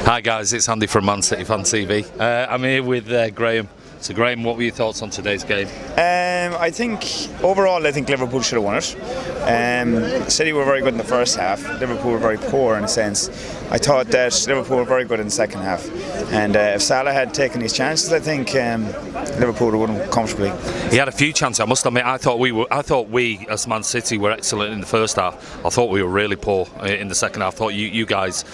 Hi guys, it's Andy from Man City Fan TV. I'm here with Graham. So Graham, what were your thoughts on today's game? I think overall, Liverpool should have won it. City were very good in the first half. Liverpool were very poor in a sense. I thought that Liverpool were very good in the second half. And if Salah had taken his chances, I think Liverpool would have won comfortably. He had a few chances. I must admit, I thought we as Man City were excellent in the first half. I thought we were really poor in the second half. I thought you guys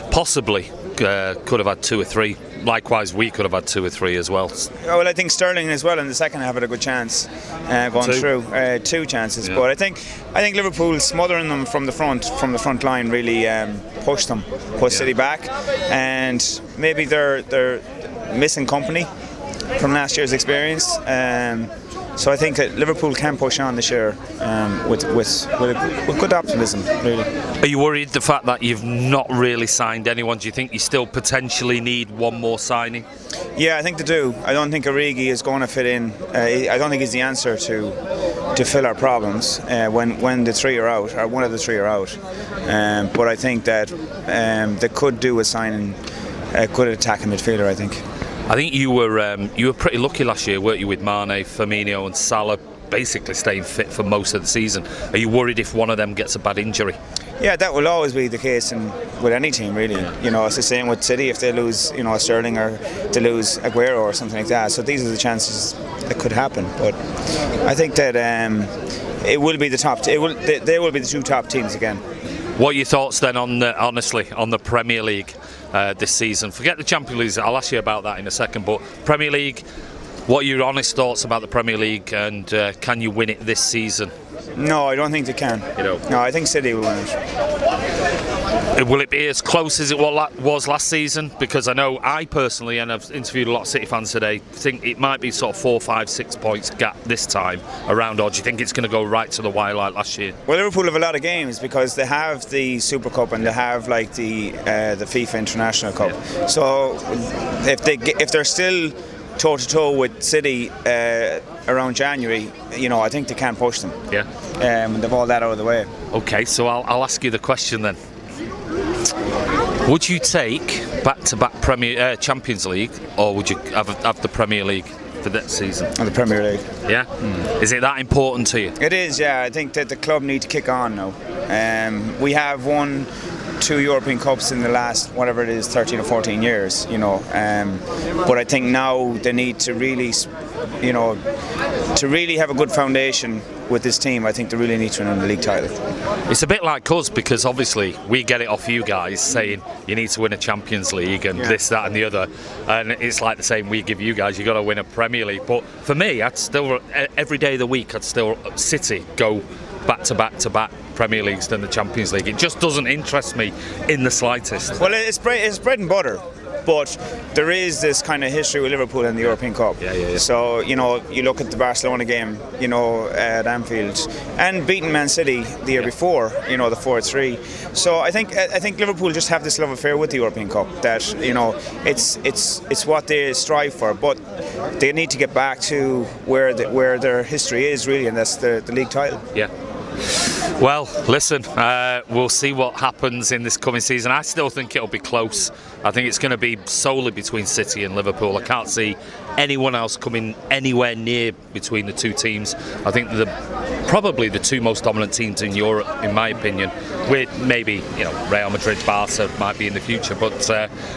possibly could have had 2 or 3. Likewise, we could have had 2 or 3 as well. Well, I think Sterling as well in the second half had a good chance going through. 2 chances, yeah. But I think Liverpool smothering them from the front line really pushed City back, and maybe they're missing company from last year's experience. So I think that Liverpool can push on this year with good optimism, really. Are you worried the fact that you've not really signed anyone? Do you think you still potentially need one more signing? Yeah, I think they do. I don't think Origi is going to fit in. I don't think he's the answer to fill our problems when the 3 are out, or one of the 3 are out. But I think that they could do with signing a good attacking midfielder, I think. I think you were pretty lucky last year, weren't you, with Mane, Firmino and Salah basically staying fit for most of the season. Are you worried if one of them gets a bad injury? Yeah, that will always be the case with any team, really. Yeah. You know, it's the same with City if they lose, Sterling, or they lose Aguero or something like that. So these are the chances that could happen. But I think that it will be the top. They will be the 2 top teams again. What are your thoughts then on the Premier League this season? Forget the Champions League, I'll ask you about that in a second, but Premier League, what are your honest thoughts about the Premier League, and can you win it this season? No, I don't think they can. You know? No, I think City will win it. Will it be as close as it was last season? Because I know I personally, and I've interviewed a lot of City fans today, think it might be sort of 4, 5, 6 points gap this time around, or do you think it's going to go right to the wire like last year? Well, Liverpool have a lot of games because they have the Super Cup and they have like the FIFA International Cup. Yeah. So if they're still toe-to-toe with City around January, I think they can push them. Yeah. They've all that out of the way. Okay, so I'll ask you the question then. Would you take back-to-back Champions League, or would you have the Premier League for that season? And the Premier League. Yeah? Is it that important to you? It is, yeah. I think that the club need to kick on now. We have won 2 European Cups in the last, whatever it is, 13 or 14 years, but I think now they need to really, to really have a good foundation with this team. I think they really need to win the league title. It's a bit like us, because obviously we get it off you guys saying you need to win a Champions League and this, that and the other, and it's like the same we give you guys, you got to win a Premier League. But for me, I'd still, every day of the week, I'd still City go back-to-back Premier Leagues than the Champions League. It just doesn't interest me in the slightest. Well, it's bread and butter, but there is this kind of history with Liverpool in the European Cup. Yeah. So, you look at the Barcelona game, at Anfield, and beating Man City the year before, the 4-3. So I think Liverpool just have this love affair with the European Cup that, it's what they strive for, but they need to get back to where their history is, really, and that's the league title. Yeah. Well, listen, we'll see what happens in this coming season. I still think it'll be close. I think it's going to be solely between City and Liverpool. I can't see anyone else coming anywhere near between the 2 teams. I think they're probably the 2 most dominant teams in Europe, in my opinion. With maybe, Real Madrid, Barca might be in the future. But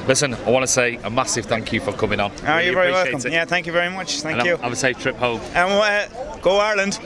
listen, I want to say a massive thank you for coming on. You're very welcome. Yeah, thank you very much. Thank you. Have a safe trip home. And go Ireland.